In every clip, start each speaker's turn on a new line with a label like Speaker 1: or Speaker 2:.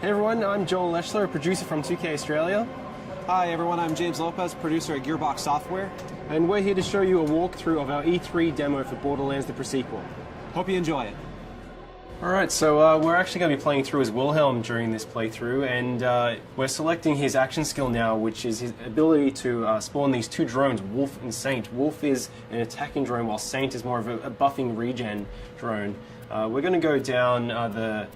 Speaker 1: Hey everyone, I'm Joel Leschler, a producer from 2K Australia.
Speaker 2: Hi everyone, I'm James Lopez, producer at Gearbox Software.
Speaker 1: And we're here to show you a walkthrough of our E3 demo for Borderlands The Pre Sequel.
Speaker 2: Hope you enjoy it.
Speaker 1: Alright, so we're actually going to be playing through as Wilhelm during this playthrough, and we're selecting his action skill now, which is his ability to spawn these two drones, Wolf and Saint. Wolf is an attacking drone, while Saint is more of a buffing regen drone. We're going to go down the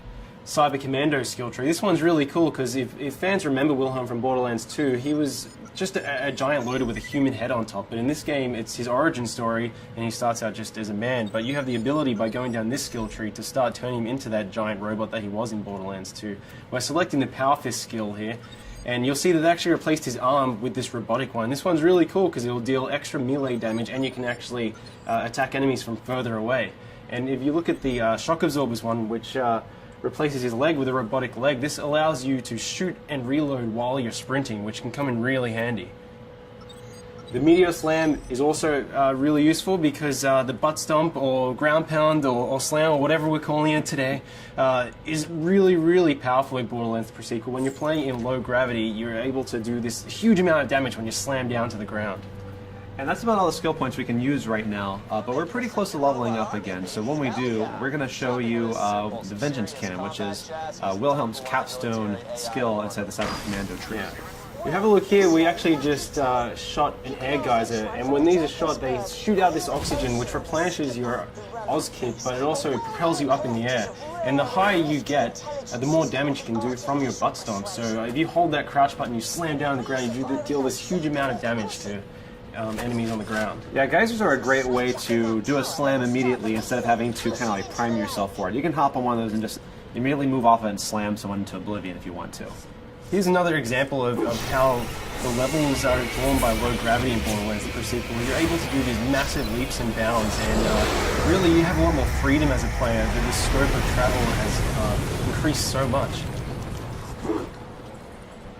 Speaker 1: Cyber Commando skill tree. This one's really cool because if fans remember Wilhelm from Borderlands 2, he was just a giant loader with a human head on top. But in this game, it's his origin story, and he starts out just as a man. But you have the ability by going down this skill tree to start turning him into that giant robot that he was in Borderlands 2. We're selecting the Power Fist skill here, and you'll see that they actually replaced his arm with this robotic one. This one's really cool because it will deal extra melee damage, and you can actually attack enemies from further away. And if you look at the Shock Absorbers one, which replaces his leg with a robotic leg, this allows you to shoot and reload while you're sprinting, which can come in really handy. The Meteor Slam is also really useful because the butt stomp or ground pound or slam or whatever we're calling it today is really, really powerful in Borderlands The Pre Sequel. When you're playing in low gravity, you're able to do this huge amount of damage when you slam down to the ground.
Speaker 2: And that's about all the skill points we can use right now, but we're pretty close to leveling up again. So when we do, we're going to show you the Vengeance Cannon, which is Wilhelm's capstone skill inside the Cyber Commando tree.
Speaker 1: Yeah. We have a look here, we actually just shot an air geyser, and when these are shot, they shoot out this oxygen which replenishes your Oz kit, but it also propels you up in the air. And the higher you get, the more damage you can do from your butt stomp. So if you hold that crouch button, you slam down on the ground, you deal this huge amount of damage to enemies on the ground.
Speaker 2: Yeah, geysers are a great way to do a slam immediately instead of having to kind of like prime yourself for it. You can hop on one of those and just immediately move off it and slam someone into oblivion if you want to.
Speaker 1: Here's another example of how the levels are drawn by low gravity in Borderlands The Pre Sequel. You're able to do these massive leaps and bounds, and really you have a lot more freedom as a player. The scope of travel has increased so much.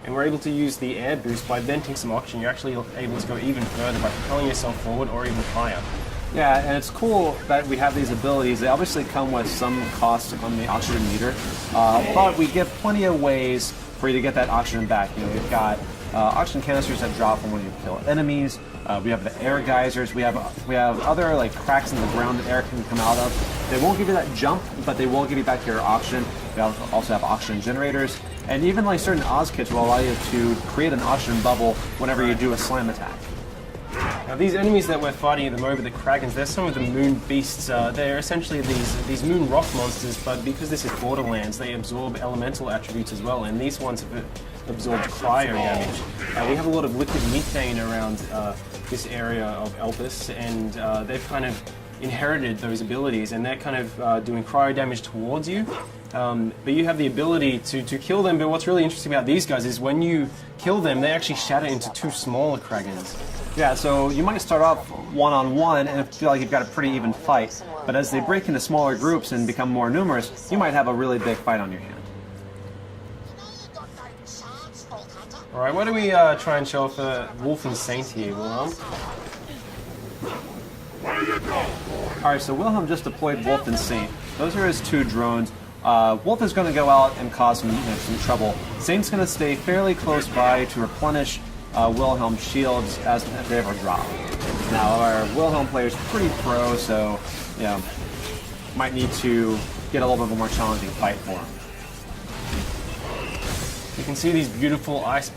Speaker 1: And we're able to use the air boost by venting some oxygen. You're actually able to go even further by propelling yourself forward or even higher.
Speaker 2: Yeah, and it's cool that we have these abilities. They obviously come with some cost on the oxygen meter, but we get plenty of ways for you to get that oxygen back. You know, we've got oxygen canisters that drop from when you kill enemies. We have the air geysers. We have other like cracks in the ground that air can come out of. They won't give you that jump, but they will give you back your oxygen. We also have oxygen generators, and even like certain Oz kits will allow you to create an oxygen bubble whenever you do a slam attack.
Speaker 1: Now these enemies that we're fighting at the moment, the Kragans, they're some of the moon beasts. They're essentially these moon rock monsters, but because this is Borderlands, they absorb elemental attributes as well, and these ones have absorbed cryo damage. We have a lot of liquid methane around this area of Elpis, and they've kind of inherited those abilities, and they're kind of doing cryo damage towards you. But you have the ability to kill them, but what's really interesting about these guys is when you kill them, they actually shatter into two smaller Kragans.
Speaker 2: Yeah, so you might start off one-on-one and feel like you've got a pretty even fight, but as they break into smaller groups and become more numerous, you might have a really big fight on your hand.
Speaker 1: Alright, why don't we try and show off Wolf and Saint here, Wilhelm?
Speaker 2: Alright, so Wilhelm just deployed Wolf and Saint. Those are his two drones. Wolf is going to go out and cause some trouble. Saint's going to stay fairly close by to replenish Wilhelm's shields as they ever drop. Now, our Wilhelm player is pretty pro, so might need to get a little bit more challenging fight for him.
Speaker 1: You can see these beautiful ice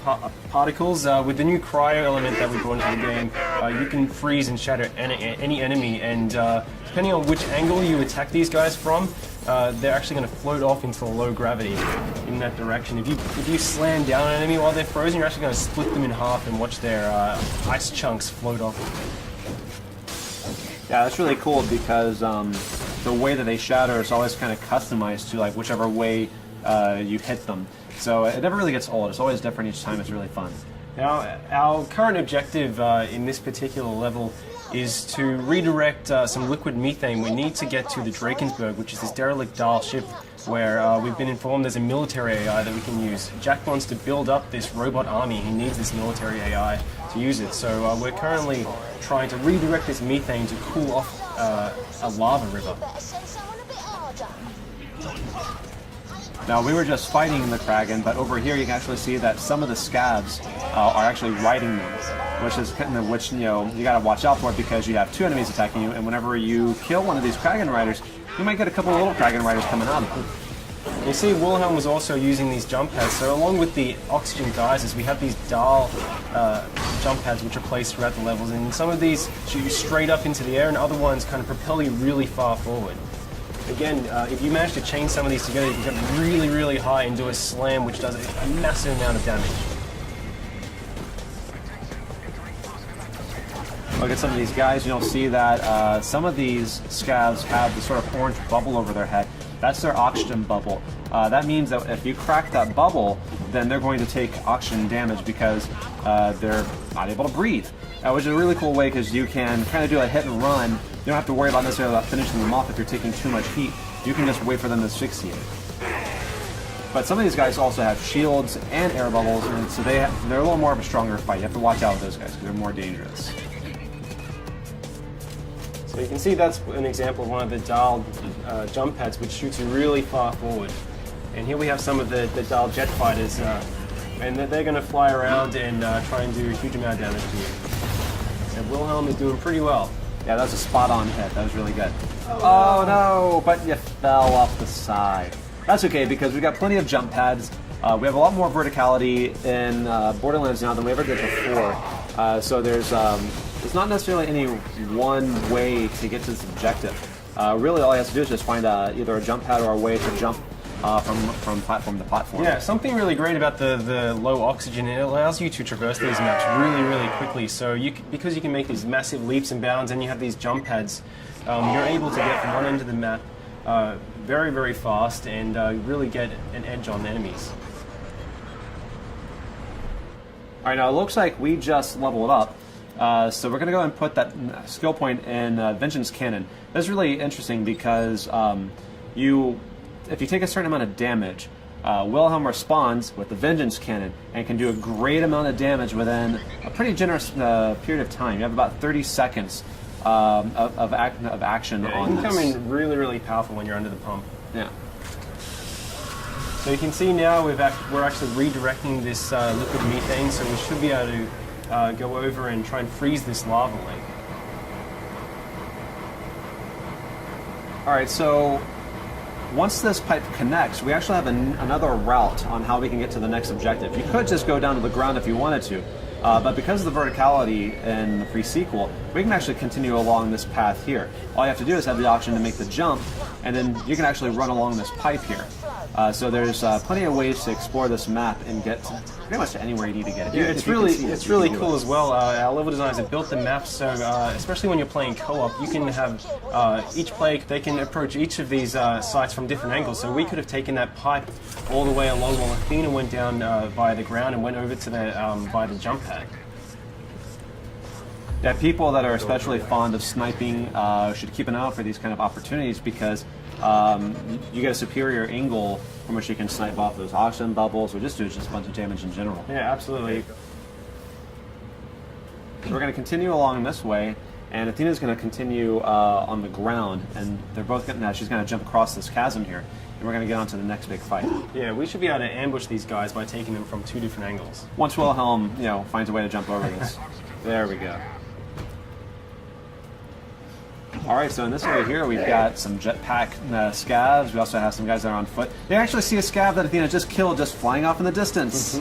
Speaker 1: particles. With the new cryo element that we brought into the game, you can freeze and shatter any enemy, and depending on which angle you attack these guys from, they're actually going to float off into low gravity in that direction. If you slam down an enemy while they're frozen, you're actually going to split them in half and watch their ice chunks float off.
Speaker 2: Yeah, that's really cool because the way that they shatter is always kind of customized to like whichever way you hit them. So it never really gets old. It's always different each time. It's really fun.
Speaker 1: Now, our current objective in this particular level is to redirect some liquid methane. We need to get to the Drakensberg, which is this derelict Dahl ship where we've been informed there's a military AI that we can use. Jack wants to build up this robot army. He needs this military AI to use it. So we're currently trying to redirect this methane to cool off a lava river.
Speaker 2: Now, we were just fighting the Kraken, but over here you can actually see that some of the scabs are actually riding them, which you know, you gotta watch out for because you have 2 enemies attacking you, and whenever you kill one of these Kraken riders, you might get a couple of little Kraken riders coming out of them.
Speaker 1: You see, Wilhelm was also using these jump pads, so along with the oxygen geysers, we have these dial jump pads which are placed throughout the levels, and some of these shoot you straight up into the air, and other ones kind of propel you really far forward. Again, if you manage to chain some of these together, you can get really, really high and do a slam, which does a massive amount of damage.
Speaker 2: Look at some of these guys, you'll see that some of these scabs have this sort of orange bubble over their head. That's their oxygen bubble. That means that if you crack that bubble, then they're going to take oxygen damage because they're not able to breathe. Which is a really cool way because you can kind of do a hit and run. You don't have to worry about necessarily about finishing them off if you're taking too much heat. You can just wait for them to asphyxiate. But some of these guys also have shields and air bubbles, and so they're a little more of a stronger fight. You have to watch out with those guys because they're more dangerous.
Speaker 1: So you can see that's an example of one of the dial jump pads which shoots you really far forward. And here we have some of the dial jet fighters, and they're going to fly around and try and do a huge amount of damage to you. And Wilhelm is doing pretty well.
Speaker 2: Yeah, that was a spot-on hit. That was really good. Oh no, but you fell off the side. That's okay because we've got plenty of jump pads. We have a lot more verticality in Borderlands now than we ever did before. So there's not necessarily any one way to get to this objective. Really, all he has to do is just find either a jump pad or a way to jump from platform to platform.
Speaker 1: Yeah, something really great about the low oxygen, it allows you to traverse these maps really, really quickly. So because you can make these massive leaps and bounds and you have these jump pads, you're able to get from one end of the map very, very fast and really get an edge on enemies.
Speaker 2: All right, now it looks like we just leveled up. So we're going to go and put that skill point in Vengeance Cannon. That's really interesting because if you take a certain amount of damage, Wilhelm responds with the Vengeance Cannon and can do a great amount of damage within a pretty generous period of time. You have about 30 seconds of action on this.
Speaker 1: It can come in really, really powerful when you're under the pump.
Speaker 2: Yeah.
Speaker 1: So you can see now we're actually redirecting this liquid methane, so we should be able to go over and try and freeze this lava lake.
Speaker 2: All right, so once this pipe connects, we actually have another route on how we can get to the next objective. You could just go down to the ground if you wanted to, but because of the verticality in the pre-sequel, we can actually continue along this path here. All you have to do is have the option to make the jump, and then you can actually run along this pipe here. So there's plenty of ways to explore this map and get pretty much to anywhere you need to get.
Speaker 1: Yeah, it's really cool as well. Our level designers have built the map so, especially when you're playing co-op, you can have each player, they can approach each of these sites from different angles. So we could have taken that pipe all the way along while Athena went down via the ground and went over to the via the jump pad.
Speaker 2: Yeah, people that are especially fond of sniping should keep an eye out for these kind of opportunities because you get a superior angle from which you can snipe off those oxygen bubbles or just do just a bunch of damage in general.
Speaker 1: Yeah, absolutely.
Speaker 2: So we're going to continue along this way, and Athena's going to continue on the ground, and they're both going to, she's going to jump across this chasm here, and we're going to get on to the next big fight.
Speaker 1: Yeah, we should be able to ambush these guys by taking them from 2 different angles.
Speaker 2: Once Wilhelm, finds a way to jump over this. There we go. All right, so in this area here, we've got some jetpack scabs. We also have some guys that are on foot. They actually see a scab that Athena just killed just flying off in the distance.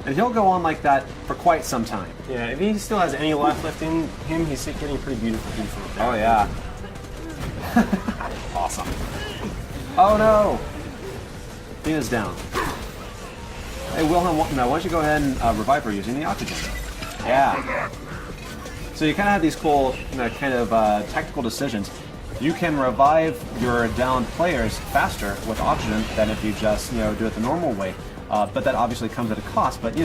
Speaker 2: And he'll go on like that for quite some time.
Speaker 1: Yeah, if he still has any life left in him, he's getting pretty beautiful.
Speaker 2: Oh, yeah. Awesome. Oh, no. Athena's down. Hey, Wilhelm, why don't you go ahead and revive her using the oxygen? Yeah. So you kind of have these cool tactical decisions. You can revive your downed players faster with oxygen than if you just do it the normal way. But that obviously comes at a cost. But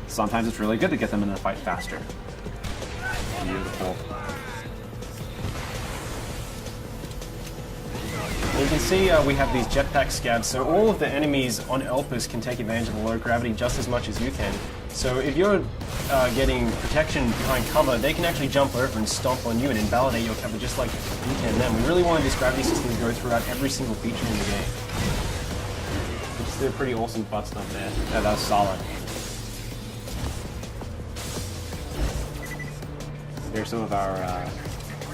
Speaker 2: sometimes it's really good to get them in the fight faster. Beautiful.
Speaker 1: You can see we have these jetpack scabs, so all of the enemies on Elpis can take advantage of the low gravity just as much as you can. So if you're getting protection behind cover, they can actually jump over and stomp on you and invalidate your cover just like you can them. We really wanted this gravity system to go throughout every single feature in the game. Which is a pretty awesome butt stomp there.
Speaker 2: Yeah, that's solid. Here's some of our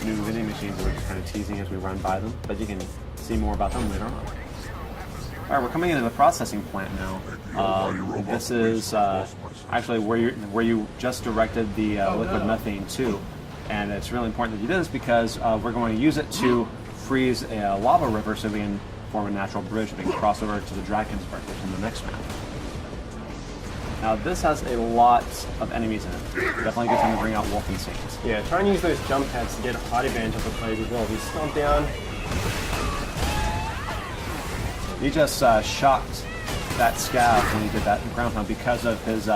Speaker 2: new vending machines that we're just kind of teasing as we run by them, but you can see more about them later on. All right, we're coming into the processing plant now. This is actually where you just directed the liquid methane to, and it's really important that you do this because we're going to use it to freeze a lava river so we can form a natural bridge that we can cross over to the Drakensberg in the next map. Now this has a lot of enemies in it. Definitely a good time to bring out Wolf and Saint.
Speaker 1: Yeah, try and use those jump pads to get a height advantage of the players as well. If you stomp down.
Speaker 2: He just shocked that scav when he did that ground pound because of his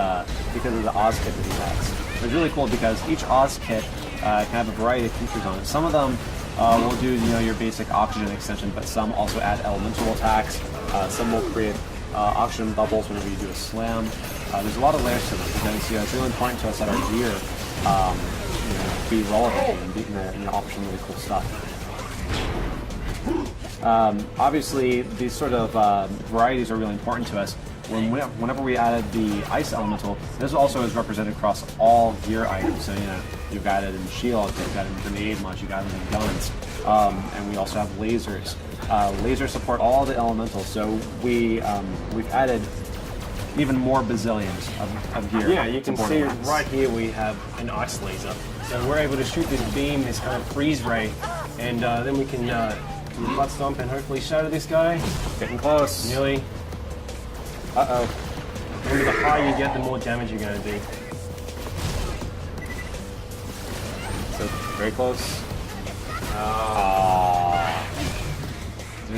Speaker 2: because of the Oz kit that he has. It's really cool because each Oz kit can have a variety of features on it. Some of them will do your basic oxygen extension, but some also add elemental attacks. Some will create oxygen bubbles whenever you do a slam. There's a lot of layers to this because it's really important to us that our gear be relevant and offer some really cool stuff. Obviously, these sort of varieties are really important to us. Whenever we added the ice elemental, this also is represented across all gear items. So you've got it in shields, you've got it in grenade launch, you've got it in guns, and we also have lasers. Lasers support all the elementals, so we've added even more bazillions of gear.
Speaker 1: Yeah, you can see right here we have an ice laser. So we're able to shoot this beam, this kind of freeze ray, and then we can butt stomp and hopefully shatter this guy.
Speaker 2: Getting close.
Speaker 1: Nearly. Uh-oh. Remember, the higher you get, the more damage you're going to do.
Speaker 2: So, very close.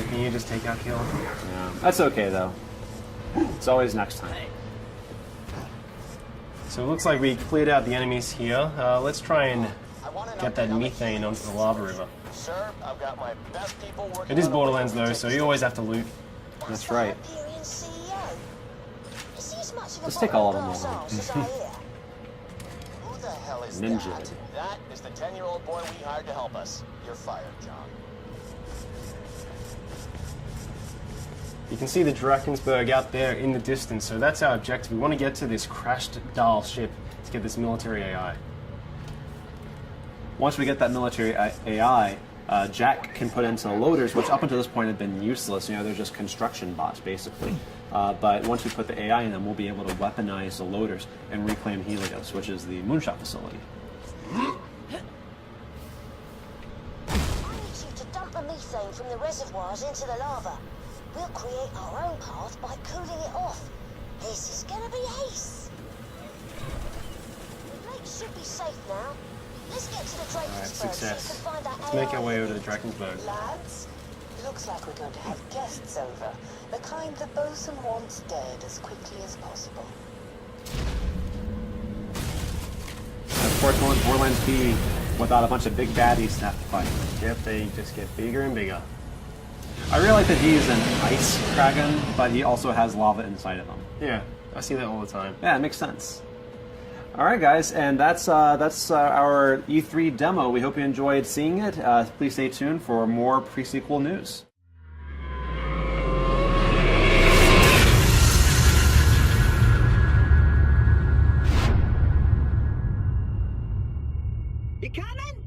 Speaker 1: Can you just take our kill?
Speaker 2: Yeah. That's okay, though. It's always next time.
Speaker 1: So it looks like we cleared out the enemies here. Let's try and get that methane onto the lava river.
Speaker 3: Sir, I've got my best people working.
Speaker 1: It is Borderlands though, so you always have to loot.
Speaker 2: That's right. Let's take all of them over.
Speaker 3: Who the hell is
Speaker 2: Ninja.
Speaker 3: that? That is the 10-year-old boy we hired to help us. You're fired, John.
Speaker 1: You can see the Drakensberg out there in the distance, so that's our objective. We want to get to this crashed Dahl ship to get this military AI.
Speaker 2: Once we get that military AI, Jack can put into the loaders, which up until this point have been useless. They're just construction bots, basically. But once we put the AI in them, we'll be able to weaponize the loaders and reclaim Helios, which is the moonshot facility.
Speaker 4: I need you to dump the methane from the reservoirs into the lava. We'll create our own path by cooling it off. This is gonna be ace. The lake should be safe now. Let's get to the Drakensberg.
Speaker 1: Alright,
Speaker 4: So you
Speaker 1: success.
Speaker 4: can find that
Speaker 1: Let's make
Speaker 4: AI
Speaker 1: our way over to the Drakensberg.
Speaker 5: Lads, looks like we're going to have guests over. The kind the bosun wants dead as quickly as possible.
Speaker 2: Of course, what would Borderlands be without a bunch of big baddies to have to fight?
Speaker 1: Yep, they just get bigger and bigger.
Speaker 2: I really like that he's an ice dragon, but he also has lava inside of him.
Speaker 1: Yeah, I see that all the time.
Speaker 2: Yeah, it makes sense. All right, guys, and that's our E3 demo. We hope you enjoyed seeing it. Please stay tuned for more pre-sequel news.
Speaker 6: You coming?